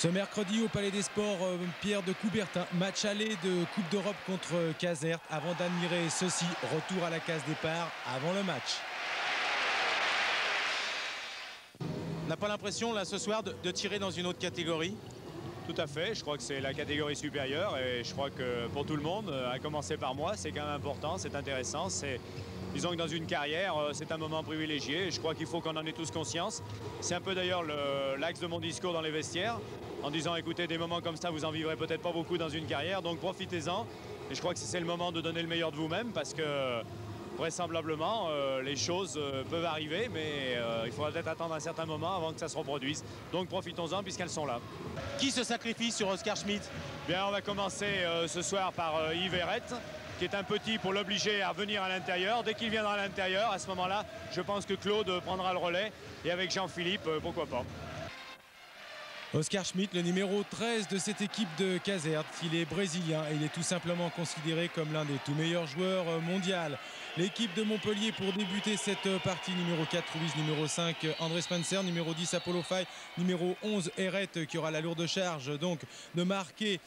Ce mercredi au Palais des Sports, Pierre de Coubertin, match aller de Coupe d'Europe contre Caserte. Avant d'admirer ceci, retour à la case départ avant le match. On n'a pas l'impression là ce soir de tirer dans une autre catégorie? Tout à fait, je crois que c'est la catégorie supérieure et je crois que pour tout le monde, à commencer par moi, c'est quand même important, c'est intéressant. Disons que dans une carrière, c'est un moment privilégié et je crois qu'il faut qu'on en ait tous conscience. C'est un peu d'ailleurs l'axe de mon discours dans les vestiaires, en disant écoutez, des moments comme ça, vous en vivrez peut-être pas beaucoup dans une carrière, donc profitez-en. Et je crois que c'est le moment de donner le meilleur de vous-même parce que vraisemblablement, les choses peuvent arriver, mais il faudra peut-être attendre un certain moment avant que ça se reproduise. Donc profitons-en puisqu'elles sont là. Qui se sacrifie sur Oscar Schmidt? Bien, on va commencer ce soir par Yves Herrette, qui est un petit pour l'obliger à venir à l'intérieur. Dès qu'il viendra à l'intérieur, à ce moment-là, je pense que Claude prendra le relais. Et avec Jean-Philippe, pourquoi pas. Oscar Schmidt, le numéro 13 de cette équipe de Caserte. Il est brésilien et il est tout simplement considéré comme l'un des tout meilleurs joueurs mondiaux. L'équipe de Montpellier pour débuter cette partie, numéro 4 Ruiz, numéro 5 André Spencer, numéro 10 Apollo Faye, numéro 11 Herrette qui aura la lourde charge donc de marquer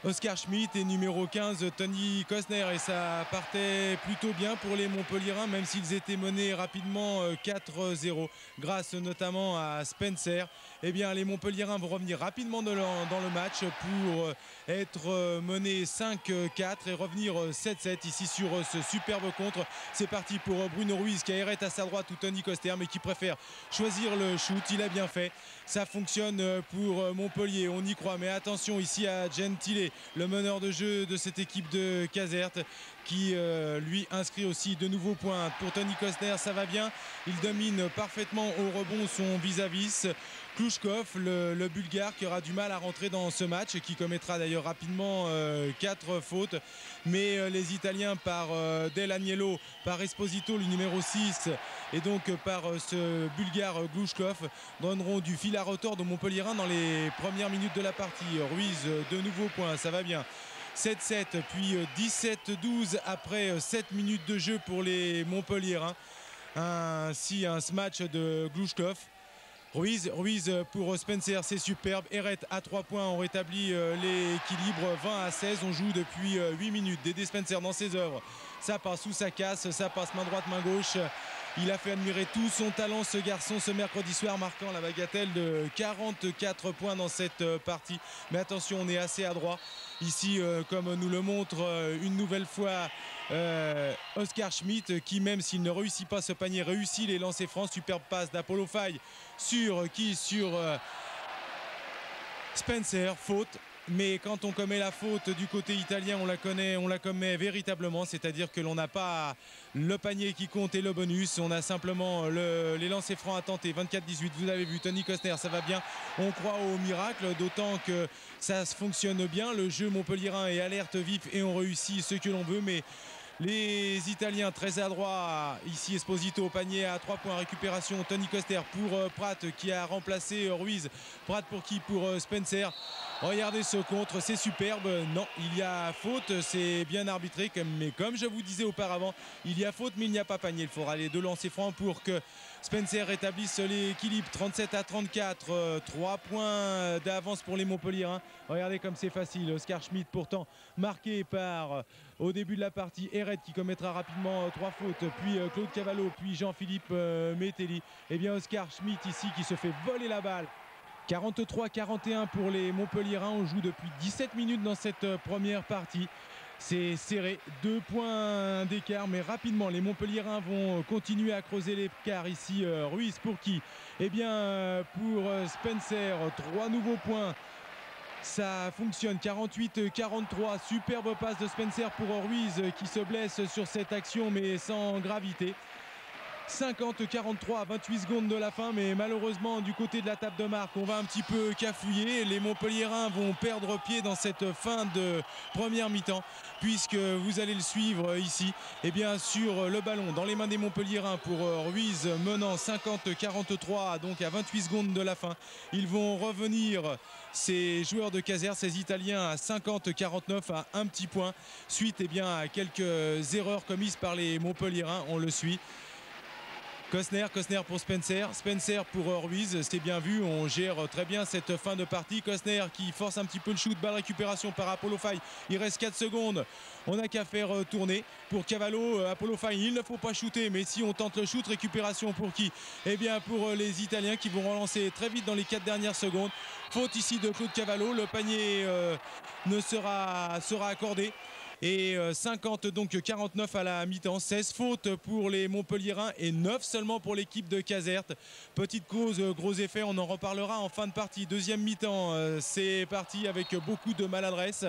Oscar Schmidt, et numéro 15 Tony Kostner, et ça partait plutôt bien pour les Montpelliérains même s'ils étaient menés rapidement 4-0 grâce notamment à Spencer. Eh bien les Montpelliérains vont revenir rapidement dans le match pour être menés 5-4 et revenir 7-7 ici sur ce superbe contre. C'est parti pour Bruno Ruiz qui a Herrette à sa droite ou Tony Kostner mais qui préfère choisir le shoot. Il a bien fait, ça fonctionne pour Montpellier, on y croit, mais attention ici à Gentile, le meneur de jeu de cette équipe de Caserte, qui lui inscrit aussi de nouveaux points pour Tony Kostner. Ça va bien, il domine parfaitement au rebond son vis-à-vis Klushkov, le Bulgare, qui aura du mal à rentrer dans ce match et qui commettra d'ailleurs rapidement 4 fautes. Mais les Italiens par Del Agnello, par Esposito le numéro 6 et donc par ce Bulgare Klushkov donneront du fil à retordre aux Montpelliérains dans les premières minutes de la partie. Ruiz, de nouveaux points, ça va bien. 7-7 puis 17-12 après 7 minutes de jeu pour les Montpelliérains. Ainsi un match de Glushkov. Ruiz pour Spencer, c'est superbe. Herrette à 3 points, on rétablit l'équilibre. 20-16, on joue depuis 8 minutes. Dédé Spencer dans ses œuvres, ça passe ou ça casse, ça passe main droite, main gauche. Il a fait admirer tout son talent ce garçon ce mercredi soir, marquant la bagatelle de 44 points dans cette partie. Mais attention, on est assez adroit ici, comme nous le montre une nouvelle fois Oscar Schmidt, qui même s'il ne réussit pas ce panier, réussit les lancers francs. Superbe passe d'Apollo Faye sur Spencer, faute. Mais quand on commet la faute du côté italien, on la commet véritablement, c'est-à-dire que l'on n'a pas le panier qui compte et le bonus, on a simplement les lancers francs à tenter. 24-18, vous avez vu Tony Kostner, ça va bien, on croit au miracle, d'autant que ça fonctionne bien. Le jeu montpelliérain est alerte, vif et on réussit ce que l'on veut, mais les Italiens très adroits. Ici Esposito au panier à 3 points, récupération Tony Kostner pour Pratt qui a remplacé Ruiz. Pratt pour qui? Pour Spencer. Regardez ce contre, c'est superbe. Non, il y a faute, c'est bien arbitré, mais comme je vous disais auparavant, il y a faute mais il n'y a pas panier. Il faudra les 2 lancers francs pour que Spencer rétablisse l'équilibre. 37-34, 3 points d'avance pour les Montpelliérains. Regardez comme c'est facile. Oscar Schmidt pourtant marqué par au début de la partie Herrette qui commettra rapidement 3 fautes, puis Claude Cavallo, puis Jean-Philippe Metelli. Et bien Oscar Schmidt ici qui se fait voler la balle. 43-41 pour les Montpelliérains. On joue depuis 17 minutes dans cette première partie. C'est serré, 2 points d'écart, mais rapidement les Montpelliérains vont continuer à creuser l'écart. Ici Ruiz pour qui? Eh bien pour Spencer, 3 nouveaux points. Ça fonctionne, 48-43, superbe passe de Spencer pour Ruiz qui se blesse sur cette action mais sans gravité. 50-43 à 28 secondes de la fin, mais malheureusement du côté de la table de marque on va un petit peu cafouiller. Les Montpelliérains vont perdre pied dans cette fin de première mi-temps, puisque vous allez le suivre ici, et bien sur le ballon dans les mains des Montpelliérains pour Ruiz, menant 50-43 donc à 28 secondes de la fin. Ils vont revenir, ces joueurs de Caserte, ces Italiens, à 50-49 à un petit point, suite bien à quelques erreurs commises par les Montpelliérains. On le suit. Cosner pour Spencer, Spencer pour Ruiz, c'est bien vu, on gère très bien cette fin de partie. Cosner qui force un petit peu le shoot, balle récupération par Apollo Faye, il reste 4 secondes, on n'a qu'à faire tourner pour Cavallo. Apollo Faye, il ne faut pas shooter, mais si on tente le shoot, récupération pour qui? Eh bien pour les Italiens qui vont relancer très vite dans les 4 dernières secondes. Faute ici de Claude Cavallo, le panier sera accordé. Et 50 donc 49 à la mi-temps, 16 fautes pour les Montpelliérains et 9 seulement pour l'équipe de Caserte. Petite cause, gros effet, on en reparlera en fin de partie. Deuxième mi-temps, c'est parti avec beaucoup de maladresse.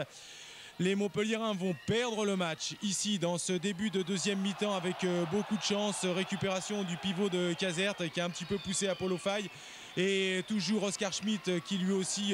Les Montpelliérains vont perdre le match ici dans ce début de deuxième mi-temps avec beaucoup de chance. Récupération du pivot de Caserte qui a un petit peu poussé Apollo Faye. Et toujours Oscar Schmidt qui lui aussi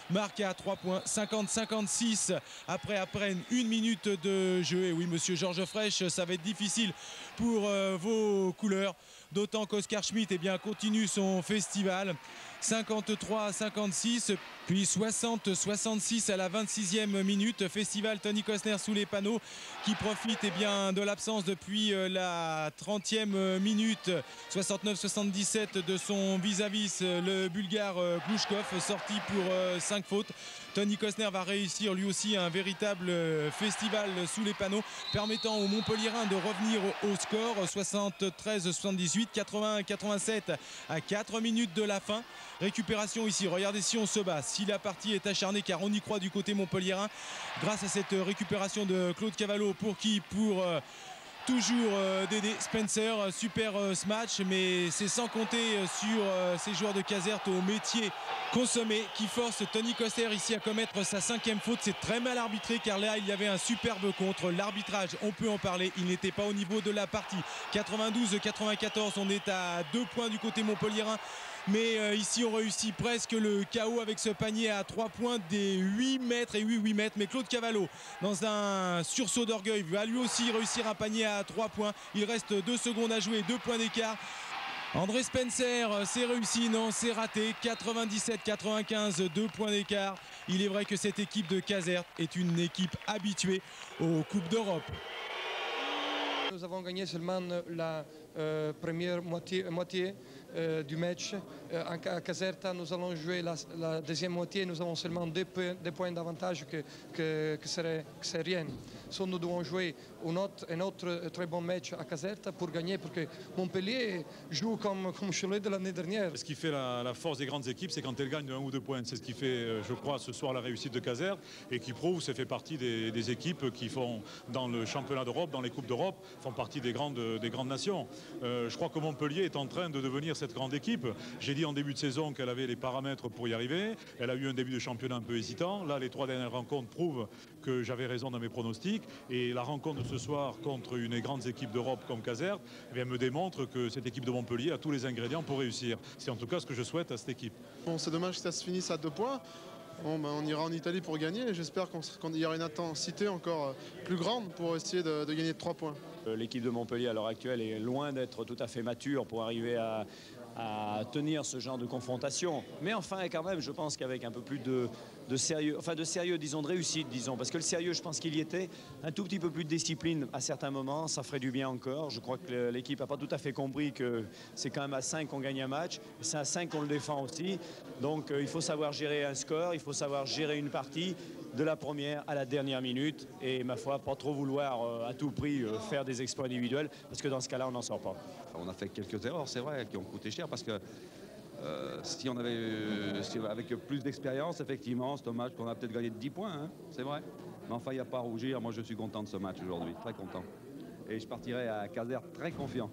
marque à 3 points. 50-56 après une minute de jeu. Et oui, monsieur Georges Frêche, ça va être difficile pour vos couleurs. D'autant qu'Oscar Schmidt continue son festival. 53-56, puis 60-66 à la 26e minute. Festival Tony Cosner sous les panneaux qui profite de l'absence depuis la 30e minute. 69-77 de son vis-à-vis, le Bulgare Glouchkov, sorti pour 5 fautes. Tony Cosner va réussir lui aussi un véritable festival sous les panneaux, permettant aux Montpelliérains de revenir au score. 73-78, 81-87 à 4 minutes de la fin. Récupération ici, regardez si on se bat, si la partie est acharnée, car on y croit du côté montpelliérain, grâce à cette récupération de Claude Cavallo. Pour qui? Pour toujours Dédé Spencer. Super ce match, mais c'est sans compter sur ces joueurs de Caserte au métier consommé qui force Tony Cosner ici à commettre sa 5e faute. C'est très mal arbitré, car là il y avait un superbe contre. L'arbitrage, on peut en parler, il n'était pas au niveau de la partie. 92-94, on est à 2 points du côté montpelliérain. Mais ici on réussit presque le chaos avec ce panier à 3 points des 8 mètres et 8 mètres. Mais Claude Cavallo, dans un sursaut d'orgueil, va lui aussi réussir un panier à 3 points. Il reste 2 secondes à jouer, 2 points d'écart. André Spencer, c'est réussi, non, c'est raté. 97-95, 2 points d'écart. Il est vrai que cette équipe de Caserte est une équipe habituée aux Coupes d'Europe. Nous avons gagné seulement la première moitié du match. À Caserta, nous allons jouer la deuxième moitié. Nous avons seulement 2 points d'avantage que c'est rien. So, nous devons jouer un autre très bon match à Caserta pour gagner, parce que Montpellier joue comme Cholet de l'année dernière. Ce qui fait la force des grandes équipes, c'est quand elles gagnent de 1 ou 2 points. C'est ce qui fait, je crois, ce soir la réussite de Caserte et qui prouve, ça fait partie des équipes qui font, dans le championnat d'Europe, dans les Coupes d'Europe, font partie des grandes nations. Je crois que Montpellier est en train de devenir cette grande équipe. J'ai dit en début de saison qu'elle avait les paramètres pour y arriver. Elle a eu un début de championnat un peu hésitant. Là, les 3 dernières rencontres prouvent que j'avais raison dans mes pronostics. Et la rencontre de ce soir contre une des grandes équipes d'Europe comme Caserte me démontre que cette équipe de Montpellier a tous les ingrédients pour réussir. C'est en tout cas ce que je souhaite à cette équipe. Bon, c'est dommage que ça se finisse à 2 points. Bon, on ira en Italie pour gagner. J'espère qu'il y aura une intensité encore plus grande pour essayer de gagner de 3 points. L'équipe de Montpellier à l'heure actuelle est loin d'être tout à fait mature pour arriver à tenir ce genre de confrontation. Mais enfin, quand même, je pense qu'avec un peu plus de sérieux, disons, de réussite, disons, parce que le sérieux, je pense qu'il y était, un tout petit peu plus de discipline à certains moments, ça ferait du bien encore. Je crois que l'équipe n'a pas tout à fait compris que c'est quand même à 5 qu'on gagne un match, c'est à 5 qu'on le défend aussi. Donc il faut savoir gérer un score, il faut savoir gérer une partie de la première à la dernière minute et, ma foi, pas trop vouloir à tout prix faire des exploits individuels, parce que dans ce cas-là, on n'en sort pas. On a fait quelques erreurs, c'est vrai, qui ont coûté cher, parce que si on avait avec plus d'expérience, effectivement, c'est un match qu'on a peut-être gagné de 10 points, hein, c'est vrai. Mais enfin, il n'y a pas à rougir. Moi, je suis content de ce match aujourd'hui, très content. Et je partirai à Caserte très confiant.